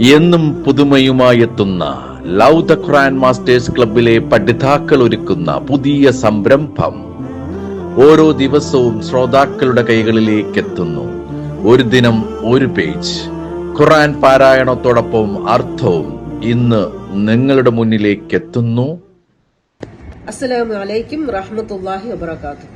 എന്നും പുതുമയുമായെത്തുന്ന love the Quran masters ക്ലബിലെ പഠിതാക്കൾ ഒരുക്കുന്ന പുതിയ സംരംഭം ഓരോ ദിവസവും ശ്രോതാക്കളുടെ കൈകളിലേക്ക് എത്തുന്നു. ഒരു ദിനം ഒരു പേജ് ഖുർആൻ പാരായണത്തോടൊപ്പം അർത്ഥവും ഇന്ന് നിങ്ങളുടെ മുന്നിലേക്ക് എത്തുന്നു. അസ്സലാമു അലൈക്കും റഹ്മത്തുള്ളാഹി വബറകാതുഹു.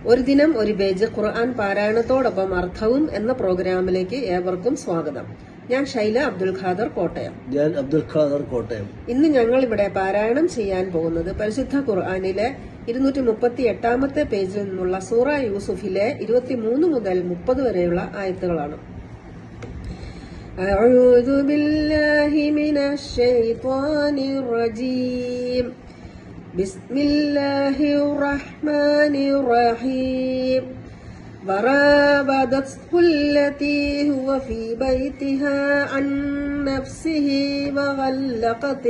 ഒരു ദിനം ഒരു പേജ് ഖുർആൻ പാരായണത്തോടൊപ്പം അർത്ഥവും എന്ന പ്രോഗ്രാമിലേക്ക് ഏവർക്കും സ്വാഗതം. ഞാൻ ഷൈല അബ്ദുൽ ഖാദർ കോട്ടയം. ഞാൻ അബ്ദുൽ ഖാദർ കോട്ടയം. ഇന്ന് ഞങ്ങൾ ഇവിടെ പാരായണം ചെയ്യാൻ പോകുന്നത് പരിശുദ്ധ ഖുർആനിലെ 238 പേജിൽ നിന്നുള്ള സൂറ യൂസുഫിലെ 23 മുതൽ 30 വരെയുള്ള ആയത്തുകളാണ്. അഊദു ബില്ലാഹി മിനശ് ശൈത്വാനിർ റജീം. ബിസ്മില്ലാഹിർ റഹ്മാനിർ റഹീം. وراودته التي هو في بيتها عن نفسه وغلقت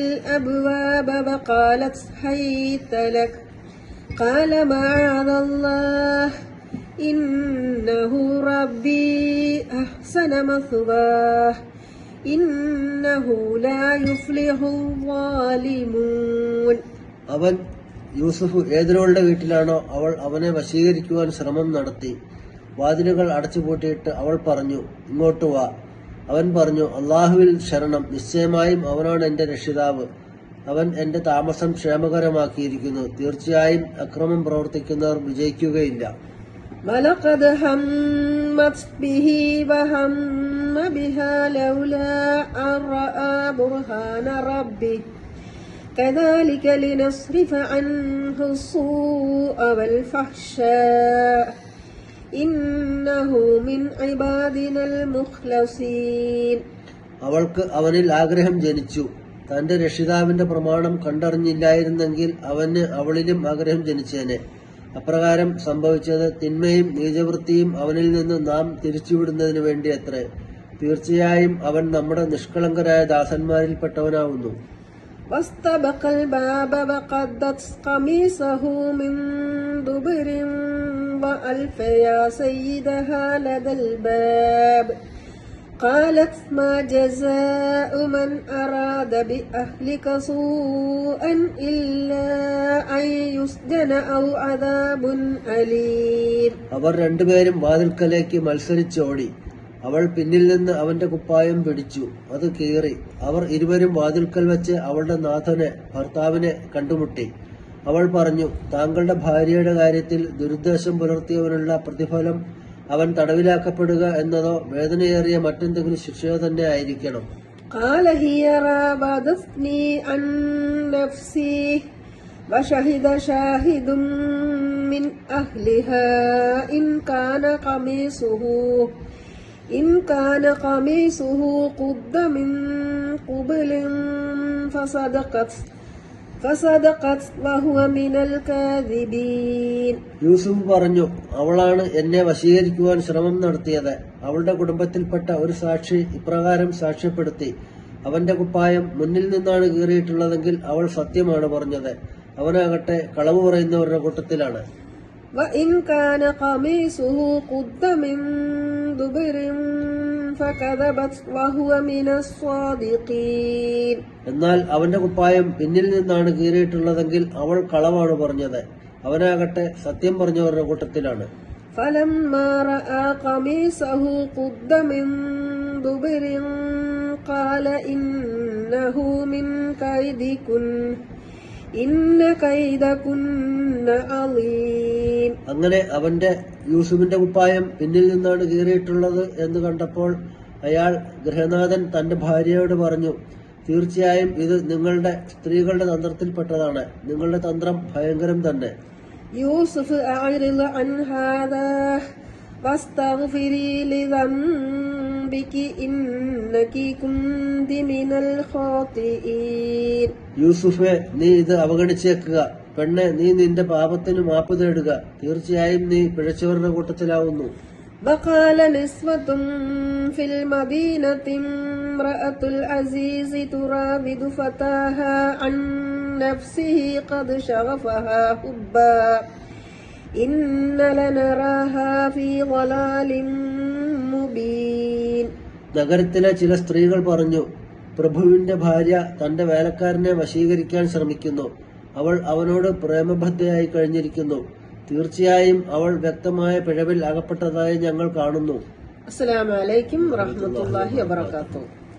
الأبواب وقالت هيت لك قال معاذ الله إنه ربي أحسن مثواه إنه لا يفلح الظالمون. അവൻ യൂസുഫ് ഏതൊരാളുടെ വീട്ടിലാണോ അവൾ അവനെ വശീകരിക്കുവാൻ ശ്രമം നടത്തി. വാതിലുകൾ അടച്ചുപൂട്ടിയിട്ട് അവൾ പറഞ്ഞു, ഇങ്ങോട്ട് വാ. അവൻ പറഞ്ഞു, അള്ളാഹുവിൽ ശരണം, നിശ്ചയമായും അവനാണ് എന്റെ രക്ഷിതാവ്. അവൻ എന്റെ താമസം ക്ഷേമകരമാക്കിയിരിക്കുന്നു. തീർച്ചയായും അക്രമം പ്രവർത്തിക്കുന്നവർ വിജയിക്കുകയില്ല. وَلَقَدْ هَمَّتْ بِهِ وَهَمَّ بِهَا لَوْلَا أَن رَّأَىٰ بُرْهَانَ رَبِّهِ كَذَلِكَ لِنَصْرِفَ عَنْهُ السُّوءَ وَالْفَحْشَاءَ إِنَّهُ مِنْ عِبَادِنَا الْمُخْلَصِينَ. അവൾക്ക് അവനിൽ ആഗ്രഹം ജനിച്ചു. തന്റെ രക്ഷിതാവിന്റെ പ്രമാണം കണ്ടറിഞ്ഞില്ലായിരുന്നെങ്കിൽ അവന് അവളിലും ആഗ്രഹം ജനിച്ചേനെ. അപ്രകാരം സംഭവിച്ചത് തിന്മയും നീചവൃത്തിയും അവനിൽ നിന്ന് നാം തിരിച്ചുവിടുന്നതിനു വേണ്ടി അത്രേ. തീർച്ചയായും അവൻ നമ്മുടെ നിഷ്കളങ്കരായ ദാസന്മാരിൽപ്പെട്ടവനാവുന്നു. واستبق الباب وقدت قميصه من دبر وألف يا سيدها لدى الباب قالت ما جزاء من أراد بأهلك سوءا إلا أن يسجن أو عذاب أليم. അവർ രണ്ടുപേരും വാതിൽക്കലേക്ക് മത്സരിച്ചോടി. അവൾ പിന്നിൽ നിന്ന് അവന്റെ കുപ്പായം പിടിച്ചു, അത് കീറി. അവർ ഇരുവരും വാതിൽക്കൽ വെച്ച് അവളുടെ നാഥനെ, ഭർത്താവിനെ കണ്ടുമുട്ടി. അവൾ പറഞ്ഞു, താങ്കളുടെ ഭാര്യയുടെ കാര്യത്തിൽ ദുരുദ്ദേശം പുലർത്തിയവനുള്ള പ്രതിഫലം അവൻ തടവിലാക്കപ്പെടുക എന്നതോ വേദനയേറിയ മറ്റെന്തെങ്കിലും ശിക്ഷയോ തന്നെ ആയിരിക്കണം. قال هي راودتني عن نفسي وشهد شاهد من أهلها إن كان قميصه قد من قبل فصدقت وهو من الكاذبين. യൂസുഫ് പറഞ്ഞു, അവളാണ് എന്നെ വശീകരിക്കുവാൻ ശ്രമം നടത്തിയത്. അവളുടെ കുടുംബത്തിൽപ്പെട്ട ഒരു സാക്ഷി ഇപ്രകാരം സാക്ഷ്യപ്പെടുത്തി, അവന്റെ കുപ്പായം മുന്നിൽ നിന്നാണ് കീറിയിട്ടുള്ളതെങ്കിൽ അവൾ സത്യമാണ് പറഞ്ഞത്. അവനാകട്ടെ കളവ് പറയുന്നവരുടെ കൂട്ടത്തിലാണ്. وإن كان قميصه قد من دبر فكذبت وهو من الصادقين. എന്നാൽ അവന്റെ കുപ്പായം പിന്നിൽ നിന്നാണ് കീറിയിട്ടുള്ളതെങ്കിൽ അവൾ കളവാണ് പറഞ്ഞത്. അവനാകട്ടെ സത്യം പറഞ്ഞവരുടെ കൂട്ടത്തിലാണ്. فلما رأى قميصه قد من دبر قال إنه من كيدكن إن كيدكن عظيم. അങ്ങനെ അവന്റെ യൂസുഫിന്റെ കുപ്പായം പിന്നിൽ നിന്നാണ് കീറിയിട്ടുള്ളത് എന്ന് കണ്ടപ്പോൾ അയാൾ ഗൃഹനാഥൻ തന്റെ ഭാര്യയോട് പറഞ്ഞു, തീർച്ചയായും ഇത് നിങ്ങളുടെ സ്ത്രീകളുടെ തന്ത്രത്തിൽപ്പെട്ടതാണ്. നിങ്ങളുടെ തന്ത്രം ഭയങ്കരം തന്നെ. യൂസുഫ് അഅ്രിദ് അൻ ഹാദാ വസ്തഗ്ഫിരി ലിദംബികി ഇന്നകി കുന്തി മിനൽ ഖാതിഈൻ. യൂസുഫെ, നീ ഇത് അവഗണിച്ചേക്കുക. പെണ്ണെ, നീ നിന്റെ പാപത്തിന് മാപ്പ് തേടുക. തീർച്ചയായും നീ പിഴച്ചവരുടെ കൂട്ടത്തിലാവുന്നു. وقال نسوة في المدينة امرأة العزيز تراود فتاها عن نفسه قد شغفها حبا ഇന്ന ലനറാഹാ ഫീ ളലാലിൻ മുബീൻ. നഗരത്തിലെ ചില സ്ത്രീകൾ പറഞ്ഞു, പ്രഭുവിന്റെ ഭാര്യ തന്റെ വേലക്കാരനെ വശീകരിക്കാൻ ശ്രമിക്കുന്നു. അവൾ അവനോട് പ്രേമബദ്ധയായി കഴിഞ്ഞിരിക്കുന്നു. തീർച്ചയായും അവൾ വ്യക്തമായ പിഴവിൽ അകപ്പെട്ടതായി ഞങ്ങൾ കാണുന്നു. അസ്സലാമു അലൈക്കും വറഹ്മത്തുള്ളാഹി വബറകാതുഹു.